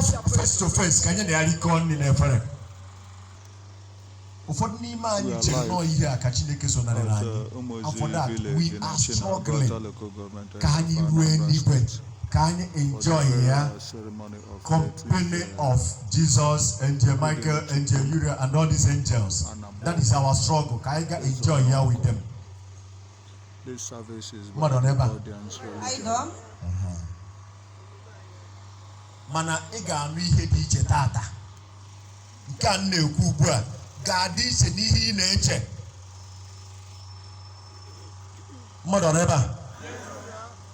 face to face. Can you nearly con in a friend? For me, man, you know here, Kachineke Sonarelani. And for that, we are struggling. Can you anyway? Can you enjoy here? Company of Jesus, Angel Michael, Angel Uriah, and all these angels. That is our struggle. Can you enjoy here with them? This service is Godian Religion. Mana ega anu ihe dị iche tata. Nke a na-ekwu ugbu a ga-adị iche n'ihe ị na-eche. Mmadụ ọ ebe a?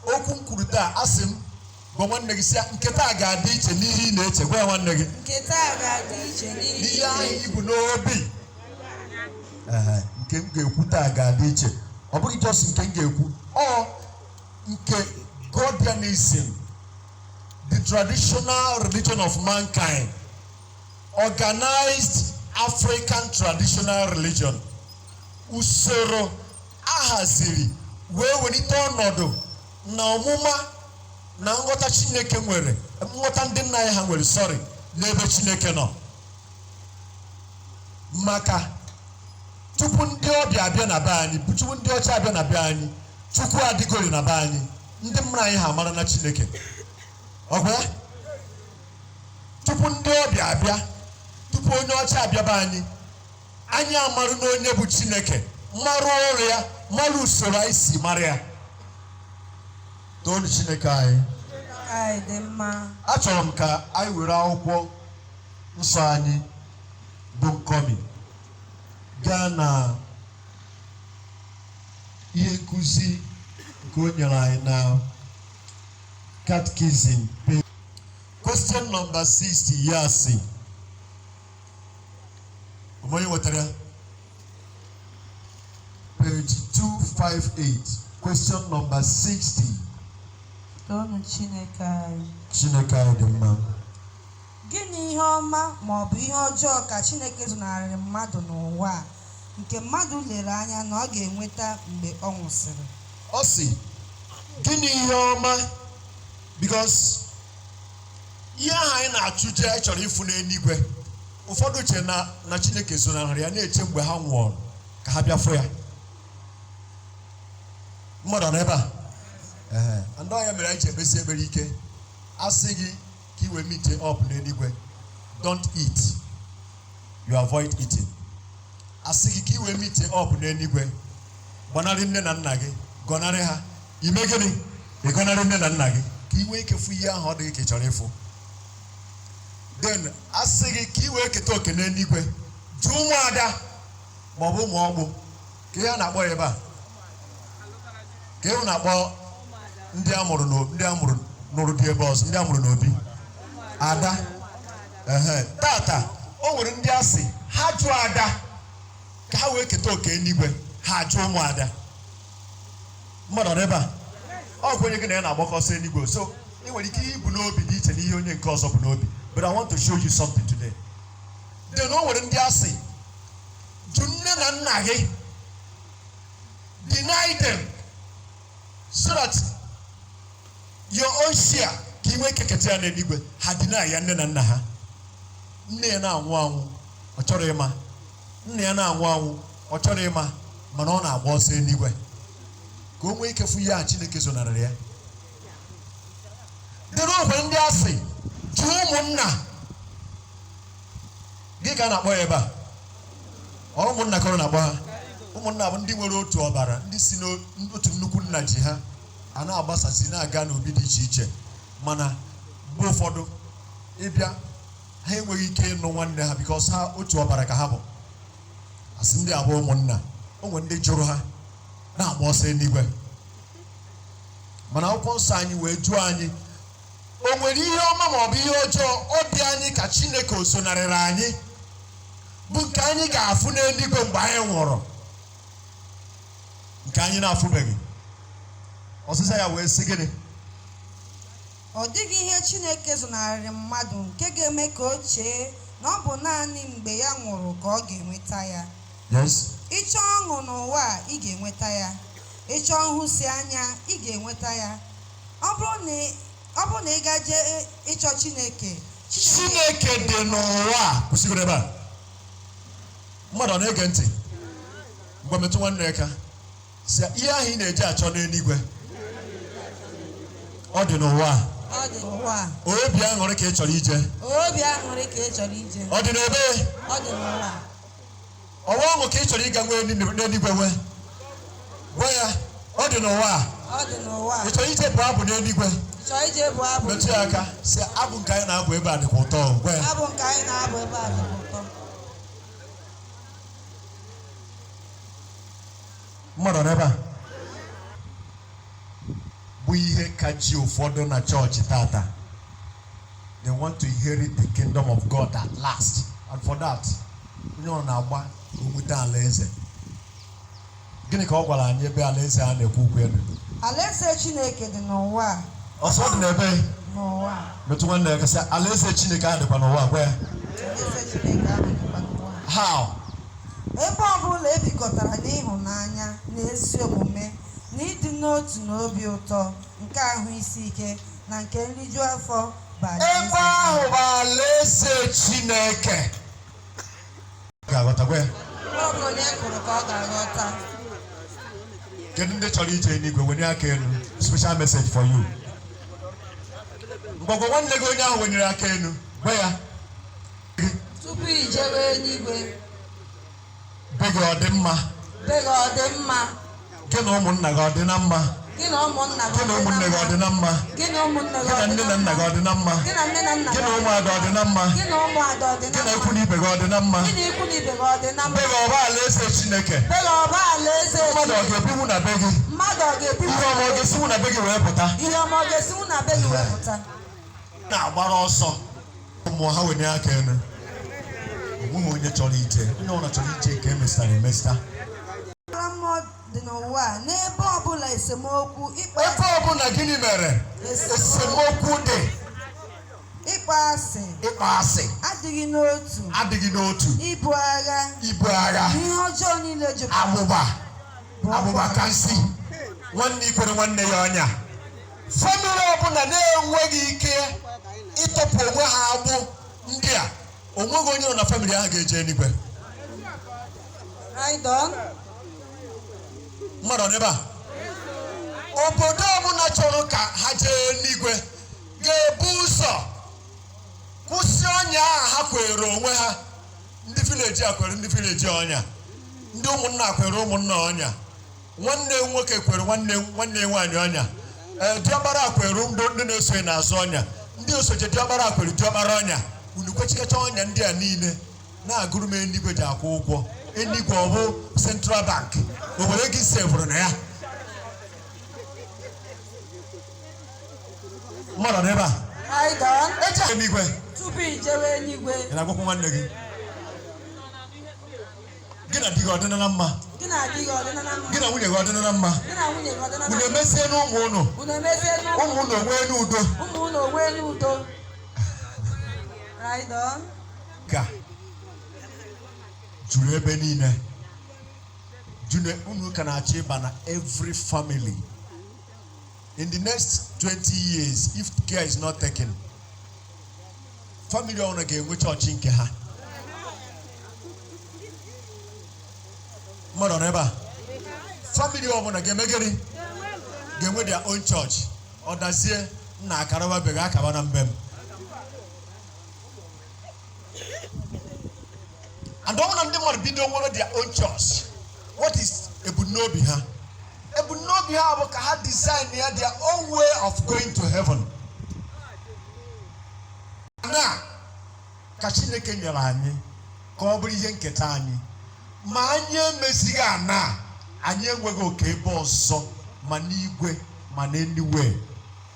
Okwu m kwuru taa asị m gwa nwanne gị sị nke taa ga-adị iche n'ihe ị na-eche. Gwa nwanne gị. Nke taa ga-adị iche n'ihe ahụ ibu n'obi. Nke m ga-ekwu taa ga-adị iche. Ọ bụghị just nke m ga-ekwu. Ọ nke Godianism, the traditional religion of mankind, organized African traditional religion. Usoro ahaziri wee welite ọnọdụ na ọmụma na nghọta Chineke nwere, nghọta ndị nna ya ha nwere, sorry, n'ebe Chineke nọ. Maka tupu ndị ọbịa abịa na be anyị, tupu ndị ọcha abịa na be anyị, Chukwu adịgori na be anyị, ndị mmadụ anyị ha mara na Chineke. Okay? Tupu ndị ọbịa abịa, tupu onye ọcha abịa be anyị, anyị amarụ na onye bụ Chineke, marụ ọrụ ya, marụ usoro anyị si mara ya. Toonu Chineke anyị. dị mma. Achọrọ m ka anyị were akwụkwọ nsọ anyị bụ nkọmi gaa na ihe nkụzi nke o nyere anyị na Catechism. Question number 60, yes. Page 258. Question number 60. Toonu Chineke anyị. Chineke anyị dị mma. Gịnị ihe ọma ma ọ bụ ihe ọjọọ ka Chineke zụnarịrị mmadụ n'ụwa a nke mmadụ lere anya na ọ ga-enweta mgbe ọ nwụsịrị? Ọ sị, gịnị ihe ọma? Because ihe ahụ anyị na-achụje anyị chọrọ ịfụ n'eluigwe, ụfọdụ che na Chineke zụnarịrị ya na-eche mgbe ha nwụrụ ka ha bịa fụ ya. Mmadụ ọ nọ ebe a? Ndị ọnya mere anyị ji ekpesi ekpere ike, asị gị ka i wee meet up n'eluigwe, don't eat, you avoid eating. Asị gị ka i wee meet up n'eluigwe, gọnarị nne na nna gị, gọnarị ha, ime gịnị? Ị gọnarị nne na nna gị ka i wee kefu ihe ahụ ọ dịghị ka ị chọrọ ịfụ. Then asị gị ka i wee keta oke n'eluigwe, jụ ụmụada ma ọ bụ ụmụ ọgbụ, ka ihe a na-akpọ ya ebe a, ka ịhụ na-akpọ ndị amụrụ n'ụrụ dị ebe ọzọ, ndị amụrụ n'obi, ada. Tata o nwere ndị asị ha jụọ ada ka ha wee keta oke eluigwe, ha jụọ ụmụada. Mmadụ ọ ebe a? Ọ kwenye gị na ya na-agbakọsọ eluigwe, so ị nwere ike ibu n'obi dị iche n'ihe onye nke ọzọ bụ n'obi. But I want to show you something today. Then o nwere ndị asị jụ nne na nna gị, deny them so that your own share ka inwe keketa ya n'eluigwe. Ha deny ya nne na nna ha. Nne ya na-anwụ anwụ ọ chọrọ ịma, nna ya na-anwụ anwụ ọ chọrọ ịma, mana ọ na-agba ọsọ eluigwe ka o nwee ike fụ ya Chineke zonarịrị ya. Dịrị ogwe ndị asị jụ ụmụnna gị ka a na-akpọ ya ebe a, ọ ụmụnna ka ọ na-akpọ ha. Ụmụnna bụ ndị nwere otu ọbara, ndị si n'otu nnukwu nna ji ha a na-agbasasị na-aga n'obi dị iche iche, mana mgbe ụfọdụ ịbịa ha enweghị ike ịnụ nwanne ha because ha otu ọbara ka ha bụ. Asị ndị abụọ ụmụnna, o nwere ndị jụrụ ha na-agba ọsọ eluigwe. Mana akwụkwọ nsọ anyị wee jụọ anyị, o nwere ihe ọma ma ọ bụ ihe ọjọọ ọ dị anyị ka Chineke o sonarịrị anyị bụ nke anyị ga-afụ n'eluigwe mgbe anyị nwụrụ, nke anyị na-afụbeghị? Ọsịsa ya wee sị gịnị? Ọ dịghị ihe Chineke zụnarịrị mmadụ nke ga-eme ka o chee na ọ bụ naanị mgbe ya nwụrụ ka ọ ga-enweta ya. Yes. Ịchọ ọṅụ n'ụwa ị ga-enweta ya, ịchọ nhụsi anya ị ga-enweta ya. Ọ bụrụ na ị gaje ịchọ Chineke Chineke dị n'ụwa. Kwụsịgoro ebe a. Mmadụ ọ na-ege ntị? Ngwa metụ nwanne aka. Si ihe ahụ ị na-eji achọ n'eluigwe. Ọ dị n'ụwa. Ọ dị n'ụwa. Obi aṅụrị ka ị chọrọ ije. Obi aṅụrị ka ị chọrọ ije. Ọ dị n'ebe? Ọ dị n'ụwa. Ọwa ọṅụ ka ị chọrọ ịga nwee n'eluigwe nwe. Gwa ya, ọ dị n'ụwa. Ọ dị n'ụwa. Ị chọrọ ije bụ abụ n'eluigwe. Ị chọrọ ije bụ abụ. Metụ ya aka. Si abụ nke anyị na-abụ ebe a dịkwa ụtọ. Gwa ya. Abụ nke anyị na-abụ ebe a dịkwa ụtọ. Mmadụ n'ebe a bụ ihe kachi ụfọdụ na chọọchị tata. They want to inherit the kingdom of God at last, and for that onye ọ na-agba onweta alaeze. Gịnị ka ọ gwara anyị ebe alaeze a na-ekwu okwu elu? Alaeze Chineke dị n'ụwa. Ọsọ dị n'ebe? N'ụwa. Metụ nwanne ya kasị alaeze Chineke a dịkwa n'ụwa. Gwa ya. Alaeze Chineke ahụ dịkwa n'ụwa. How? Ebe ọbụla ebikọtara n'ịhụnanya na ezi omume na ịdị n'otu na obi ụtọ nke ahụ isi ike na nke nriju afọ bụ ebe ahụ bụ alaeze Chineke. Ga-aghọta. Gwa ya. Ọ bụrụ na ị kụrụ ka ọ ga-aghọta. Kedu ndị chọrọ ije n'igwe? Wenye aka elu. Special message for you. Mgbagwo nwanne gị onye ahụ wenyere aka elu. Gwa ya. Tupu i jewe n'igwe. Be gị ọ dị mma? Be gị ọ dị mma? Gị na ụmụnna gị ọ dị na mma? Gị na ụmụnna gị Gị na ụmụnne gị ọ dị na mma? Gị na ụmụnne gị Gị na nne na nna gị ọ dị na mma? Gị na nne na nna Gị na ụmụada ọ dị na mma? Gị na ụmụada ọ dị na Gị na mma? ikwu na ibe gị ọ dị na mma? Gị na ikwu na ibe gị ọ dị na mma? Be gị ọ bụ alaeze Chineke? Be gị ọ bụ alaeze Mmadụ ọ Chineke? ga-ebinwu na be gị? Mmadụ ọ ga-ebinwu Ihe ọma ọ ga-esinwu na be gị wee pụta? Ihe ọma ọ ga-esinwu na be gị wee pụta? Na-agbara ọsọ ụmụ ha wenye aka elu. Onwe onye chọrọ ije. Onye ọbụla chọrọ ije ka emesara emesịta. Mmụọ dị n'ụwa n'ebe ọbụla esemokwu ịkpa Ebe ọbụla gịnị mere? Esemokwu dị. ịkpa asị adịghị n'otu ibu agha ihe ọjọọ niile jupụtara abụba ka nsị. Nwanne ikwere nwanne ya ọnya. Famili ọbụla na-enweghị ike ịtọpụ onwe ha agbụ ndị a, onweghị onye nọ na famili ahụ ga-eje eluigwe. Mmadụ n'ebe a, obodo ọbụla chọrọ ka ha jee eluigwe ga-ebu ụzọ kwụsị ọnya ahụ ha kwere onwe ha. Ndị vileji a kwere ndị vileji ọnya, ndị ụmụnna kwere ụmụnna ọnya, nwanne nwoke kwere nwanne nwaanyị ọnya, diọkpara kwere ndị na-esoghị n'azụ ọnya, ndị osoje diọkpara kwere diọkpara ọnya. Unu kwechikacha ọnya ndị a niile na-agụrụ m eluigwe ji akwụ ụgwọ. Eluigwe ọ bụ Central Bank, obodo gị sevụrụ na ya. Mmadụ n'ebe a eche eluigwe. Tupu i jewe eluigwe, ị na-agwakwa nwanne gị, gị na di gị ọ dịna na mma? Gị na di gị ọ dịna na mma? Gị na nwunye gị ọ dịna na mma? Gị na nwunye gị ọ dịna na mma? Unu emesie n'ụmụ unu? Unu emesie n'ụmụ ụmụ unu onwee n'udo? Ụmụ unu onwee n'udo? Right on. Ka juru ebe niile. Unu ka na-achọ ịba na every family. In the next 20 years, if care is not taken, family ọbụla ga-enwe chọọchị nke ha. Mmadụ n'ebe a, family ọbụla ga-eme gịnị? Ga-enwe their own church. Ọ dazie nna akarawa bega akaba na mbem. And ọbụna ndị mmadụ bido nwere their own church. What is ebumnobi ha? Ebumnobi ha bụ ka ha design ya their own way of going to heaven. Na ka Chineke nyere anyị ka ọ bụrụ ihe nketa anyị, ma anyị emezighị ana, anyị enweghị oke ebe ọzọ ma n'igwe ma n'eluigwe.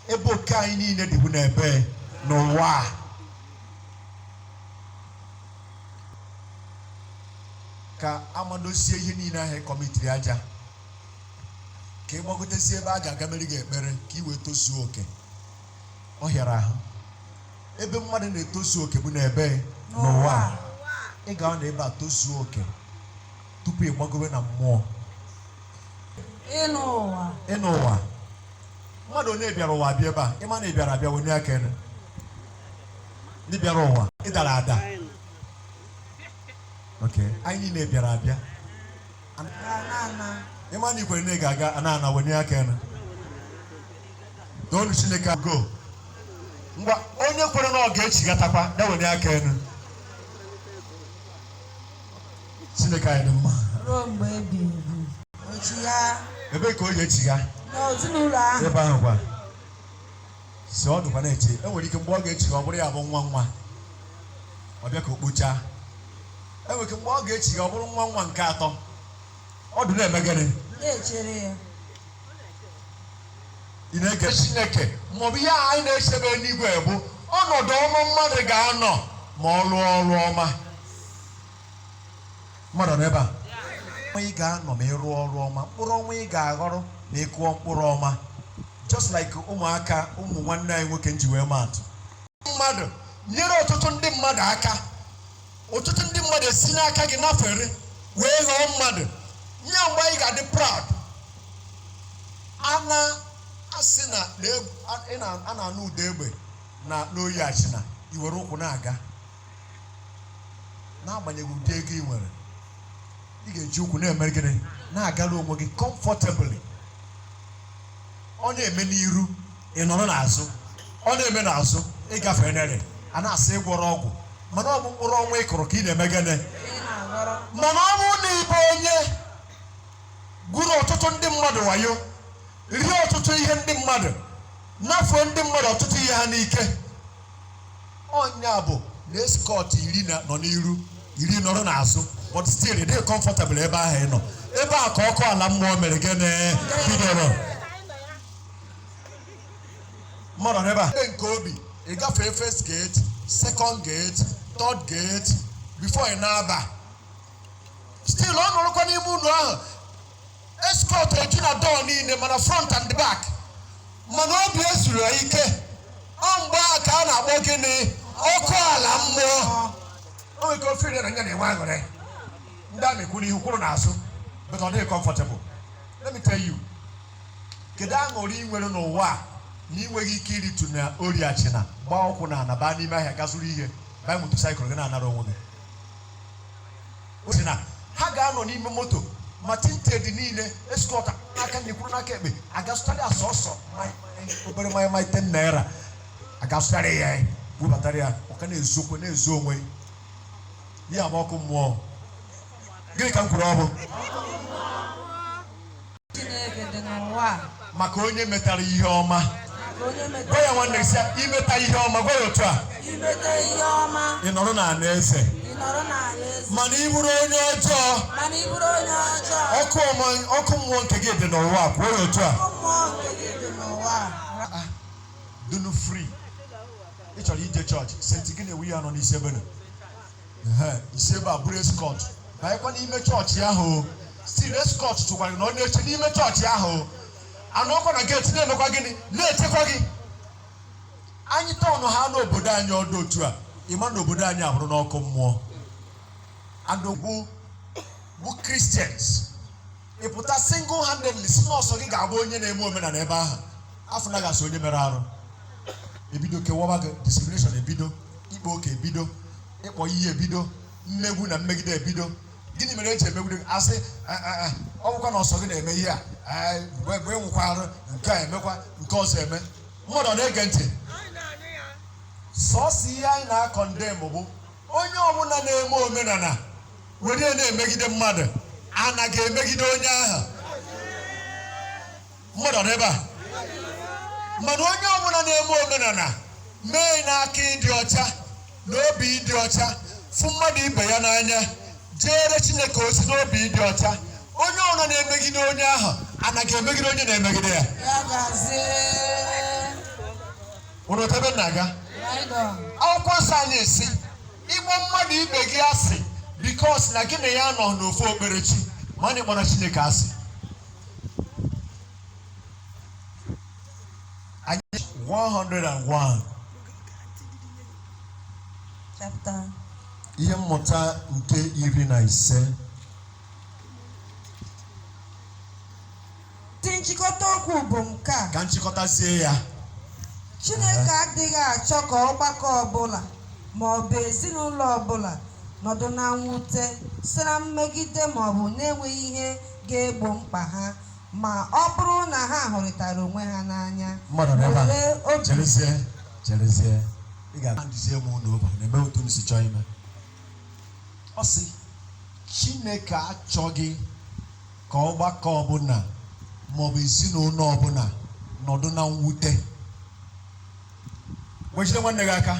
Ebe oke anyị niile dịbu n'ebe n'ụwa. Ka amadosie ihe niile ahụ kọmitiri aja, ka ị gbagotezie ebe a ga-aga mere gị ekpere ka ị wee tozuo oke. Ọ hịara ahụ. Ebe mmadụ na-etozu oke bụ n'ebe n'ụwa. Ị ga-ọ na ebe a tozuo oke tupu ị gbagowe na mmụọ. Ịnụ ụwa. Mmadụ onye bịara ụwa abịa ebe a, ịma na ị bịara abịa wenye aka elu. Ndị bịara ụwa ịdara ada. Okay, anyị niile bịara abịa. Ịma na ikwere na ị ga-aga ana wenye aka enu. Toonu Chineke go. Ngwa onye kwere na ọ ga-echigatakwa na wenye aka enu. Chineke anyị dị mma. Ruo mgbe ebighị ebi. Ochi ya. Ebe ka o ga-echiga? N'ezinụlọ ahụ. Ebe ahụ kwa. Si ọ dụkwa na-eche. Enwere ike mgbe ọ ga-echiga ọ bụrụ ya bụ nwa. Ọ bịa ka o kpochaa. Enwere ike mgbe ọ ga-echiga ọ bụrụ nwa nke atọ. Ọ dị na-eme gịnị? Na-echere ya. Ị na-ege Chineke maọbụ ihe anyị na-echebe n'igwe bụ ọnọdụ ọma mmadụ ga-anọ ma ọ lụọ ọrụ ọma. Mmadụ n'ebe a ọnwa ị ga-anọ ma ị rụọ ọrụ ọma, mkpụrụ ọnwa ị ga-aghọrọ ma ị kụọ mkpụrụ ọma. Just like ụmụaka ụmụ nwanne anyị nwoke ji wee maatụ. Mmadụ nyere ọtụtụ ndị mmadụ aka. Ọtụtụ ndị mmadụ esi n'aka gị nafere wee ghọọ mmadụ. Nye mgbe anyị ga-adị proud. Asị na a na-anụ ụda egbe na n'oyi achịna i were ụkwụ na-aga. N'agbanyeghị ụdị ego ị nwere, ị ga-eji ụkwụ na-eme gịnị na-agara onwe gị comfortably. Ọ na-eme n'iru ị nọrọ n'azụ, ọ na-eme n'azụ ị gafere nere a na-asị ịgwọrọ ọgwụ, mana ọ bụ mkpụrụ ọnwa ị kụrụ ka ị na-eme gịnị. Mana ọ bụrụ na ị bụ onye gụrụ ọtụtụ ndị mmadụ wayo, rie ọtụtụ ihe ndị mmadụ, nafuo ndị mmadụ ọtụtụ ihe ha n'ike, ọnya bụ na eskọt 10 nọ n'iru 10 nọrọ n'azụ, but still ị dịghị comfortable ebe ahụ ị nọ. Ebe a ka ọkụ ala mmụọ mere gịnị bidoro. Mmadụ n'ebe a nke obi ị gafee first gate, second gate, third gate before ị na-aba. Still ọ nọrọkwa n'ime ụlọ ahụ. Escort eju na door niile mana front and back. Mana obi ezuru ya ike. Ọ mgbe a ka a na-akpọ gịnị ọkụ ala mmụọ. O nwere ike ofe ire na nya na-enwe aṅụrị. Ndị a na-ekwu n'ihu kwuru n'azụ. But ọ dịghị comfortable. Let me tell you. Kedu aṅụrị ị nwere n'ụwa a na ị nweghị ike iritu na ori achịna gbaa ụkwụ na ana baa n'ime ahịa gazuru ihe baa motosaịkụl gị na-anara onwe gị. O si na ha ga-anọ n'ime moto ma tinted niile escort aka nyekwuru n'aka ekpe agasụtara asọsọ obere mmanya 10 naira agasụtara ya webatara ya ọka na-ezokwe na-ezo onwe ya ma ọkụ mmụọ. Gịnị ka m kwuru ọ bụ? Maka onye metara ihe ọma. Gwa ya nwanne gị sị imeta ihe ọma, gwa ya otu a. Ị nọrọ n'ala eze. Mana ị bụrụ onye ọjọọ, ọkụ mmụọ nke gị dị n'ụwa, kwuo ya otu a. Dunu free. Ị chọrọ ije chọọchị, senti gị na-ewu ya nọ n'isi ebe nọ. Isi ebe a bụrụ eskọt. Baịkwa n'ime chọọchị ahụ. Still eskọt tụkwara na ọ na-eche n'ime chọọchị ahụ. Anụ ọkwa na geti na-emekwa gịnị? Na-echekwa gị. Anyị tọọnụ ha n'obodo anyị ọdụ otu a. Ịma na obodo anyị abụrụ n'ọkụ mmụọ. Andogbu bụ Christians. Ị pụta single handedly si n'ọsọ gị ga-abụ onye na-eme omenala ebe ahụ. Afọ na gasị onye mere arụ. Ebido kewaba gị, discrimination ebido, ikpe oke ebido, ịkpọ iyi ebido, mmegbu na mmegide ebido. Gịnị mere eji emegide gị? Asị ọ bụkwa na ọsọ gị na-eme ihe a mgbe nwekwa arụ nke a emekwa nke ọzọ eme. Mmadụ ọ na-ege ntị? Sọọsọ ihe anyị na-akọndem bụ onye ọbụla na-eme omenala were na-emegide mmadụ anaghị emegide onye ahụ. Mmadụ ọ n'ebe a? Mana onye ọbụla na-eme omenala mee n'aka ịdị ọcha na obi ịdị ọcha, fụ mmadụ ibe ya n'anya, jeere Chineke ozi n'obi ịdị ọcha, onye ọbụla na-emegide onye ahụ anaghị emegide onye na-emegide ya. Unu ebe na-aga? Akwụkwọ nsọ anyị esi ịgba mmadụ ibe gị asị because na gị na ya nọ n'ofu okperechi ma anyị kpọrọ Chineke asị. Anyị 101 chapter ihe mmụta nke 15. Nchịkọta okwu bụ nke a. Ka nchịkọtazie ya. Chineke adịghị achọ ka ọgbakọ ọbụla ma ọ bụ ezinụlọ ọbụla nọdụ na mwute site na mmegide ma ọ bụ na-enweghị ihe ga-egbo mkpa ha, ma ọ bụrụ na ha hụrịtara onwe ha n'anya, were obi cherezie ị ga-adịzie m n'oba na-eme otu m si chọọ ime. Ọ sị Chineke achọghị ka ọgbakọ ọbụla maọbụ ezinụlọ ọbụla nọdụ na mwute. Gwejide nwanne gị aka.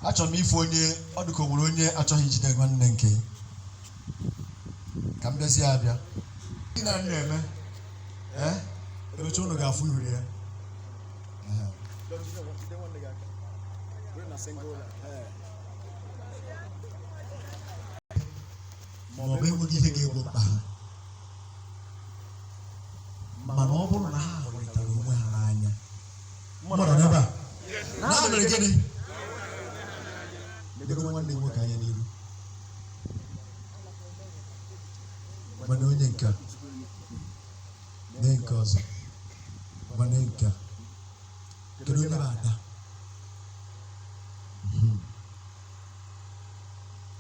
Achọrọ m ife onye ọ dịka o nwere onye achọghị ijide nwanne nke ka m bịazie abịa. Ndị na na-eme emecha unu ga-afụ ihure ya. Ma ọ bụ enweghị ihe ga-egbo mkpa ha, mana ọ bụrụ na ha hụrịtara onwe ha n'anya, mmadụ n'ebe a na mere gịnị? Ego nwanne nwoke anya n'iru, mana onye nke a mee nke ọzọ, mana nke a kedu onye na-ada?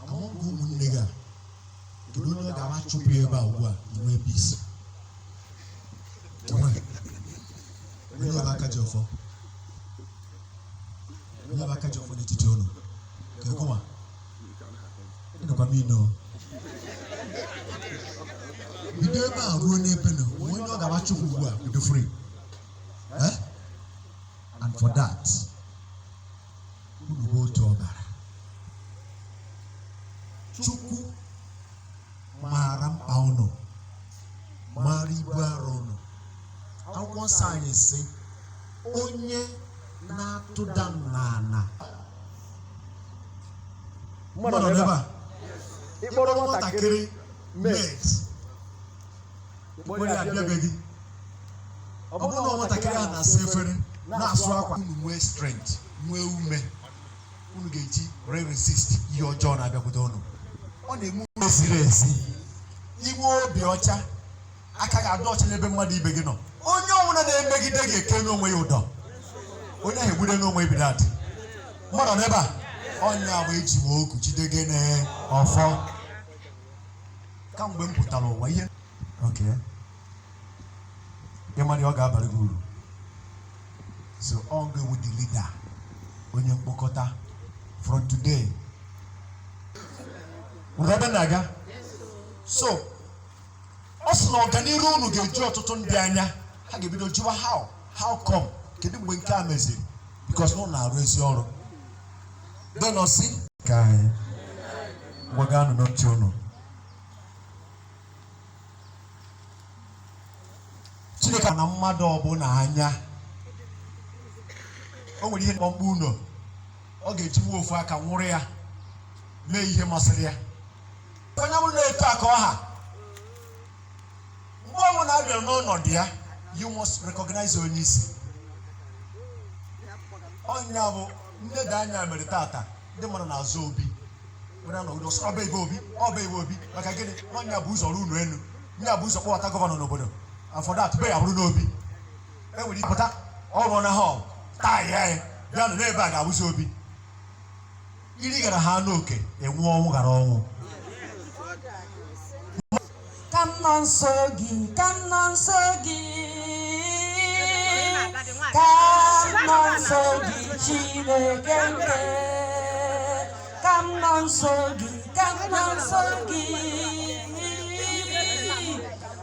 Amụghị ụmụnne gị a, kedu onye ọ ga-ama chụpụ ebe a ugbu a inwe peace? Onye bụ aka ji ọfọ? Onye bụ aka ji ọfọ n'etiti unu? Kekuma, ịnọkwa m ino. Bido ebe a ruo n'ebe nọ, onye ọ ga-ama chụpụ ugbu a bido free. And for that, unu bụ otu ọbara. Chukwu maara mkpa unu, maara ibu arụ unu. Akwụkwọ nsọ anyị sị onye na-atụda n'ala. Mmadụ n'ebe a ịkpọrọ nwatakịrị met ịkpọrọ ya abịabeghị, ọ bụrụ na nwatakịrị a na-asa efere na-asụ akwa, unu nwee strength, nwee ume, unu ga-eji resist ihe ọjọọ na-abịakwute unu. Ọ na-eme ume ziri ezi, inwe obi ọcha, aka ga-adọ ọcha n'ebe mmadụ ibe gị nọ. Onye ọbụla na-emegide ga-eke n'onwe ya ụdọ, onye ahụ egbude n'onwe ebido adị. Mmadụ n'ebe a onye agba eji m oku jide gị n'ọfọ kamgbe m pụtara ụwa ihe ịmara ọ ga-abalị gị uru. So ọ ga-ewu the leader, onye mkpokọta from today. Ebe na-aga, so ọ sị na ọganihu unu ga-eju ọtụtụ ndị anya. Ha ga-ebido jụwa how come, kedu mgbe nke a meziri? Because na ọ na-arụ ezi ọrụ. Denosi ka anyị gwaga anụ n'oche unu. Chineke na mmadụ ọbụla anya. O nwere ihe mkpọmkpọ unu, ọ ga-eji nwa ofu aka nwụrụ ya mee ihe masịrị ya. Onye ọbụla na-eto aka ọha, mgbe ọbụla na-abịa n'ọnọdụ ya, you must recognize onye isi. Onye bụ nne da anya mere tata ndị mmadụ na-azụ obi ọba ego obi maka gịnị? Onye bụ ụzọ ruo unu elu, nye bụ ụzọ kpọbata gọvanọ n'obodo, and for that be ya bụrụ n'obi. Enwere ịpụta ọrụ na họl taa ya bịa nọ n'ebe a ga-abụzi obi. Iri gara ha n'oke enwe ọnwụ gara ọnwụ. Ka m nọ nso gị, ka m nọ nso gị, ka m nọ nso gị Chineke nke, ka m nọ nso gị, ka m nọ nso gị,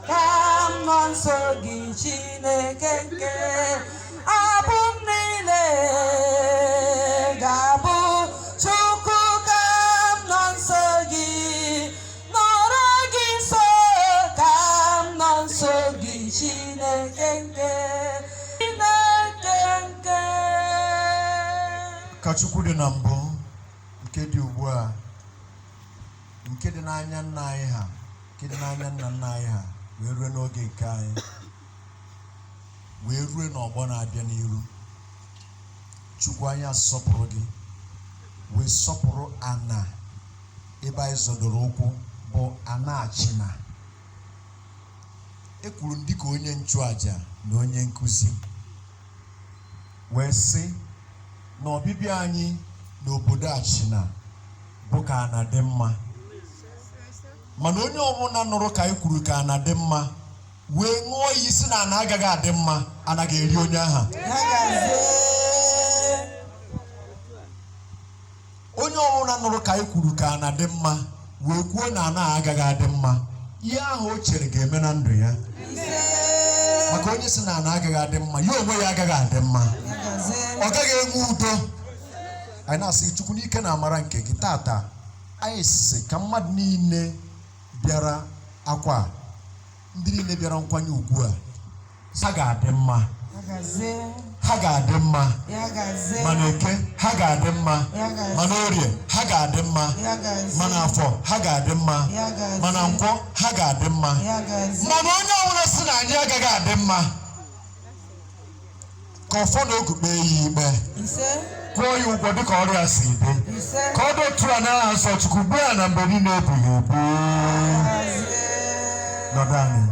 ka m nọ nso gị Chineke nke. Abụ m niile ga-abụ Chukwu, ka m nọ nso gị, nọrọ gị nso, ka m nọ nso gị Chineke nke. Ka Chukwu dị na mbụ, nke dị ugbu a, nke dị n'anya nna anyị ha, nke dị n'anya nna nna anyị ha, wee rue n'oge nke anyị, wee rue n'ọgbọ na-abịa n'iru. Chukwu anyị asọpụrụ gị, wee sọpụrụ ana ebe anyị zọdoro ụkwụ bụ ana achịna. Ekwuru m dịka onye nchụaja na onye nkụzi. wee sị na ọbịbịa anyị n'obodo Achịna bụ ka a na-adị mma, mana onye ọbụla nụrụ ka anyị kwuru ka a na-adị mma wee ṅụọ iyi si na ana agaghị adị mma anaghị eri onye aha. Onye ọbụla nụrụ ka anyị kwuru ka a na-adị mma wee kwuo na ana agaghị adị mma, ihe ahụ o chere ga-eme na ndụ ya. Maka onye si na ana agaghị adị mma, ya onwe ya agaghị adị mma, ọ gaghị enwe udo. Anyị na-asị Chukwu n'ike na amara nke gị tata, anyị sị ka mmadụ niile bịara akwa, ndị niile bịara nkwanye ugwu a, ha ga-adị mma, ha ga-adị mma, mana Eke ha ga-adị mma, mana Orie ha ga-adị mma, mana Afọ ha ga-adị mma, mana Nkwọ ha ga-adị mma, mana onye ọbụla si na anyị agaghị adị mma ka ọfọ na ogu kpee ya ikpe, kwụọ ya ụgwọ dịka ọrịa si dị, ka ọ dọtụrụ a n'aha nsọ Chukwu gbuo ya na mgbe niile ebighị ebi. Nọdụ anyị.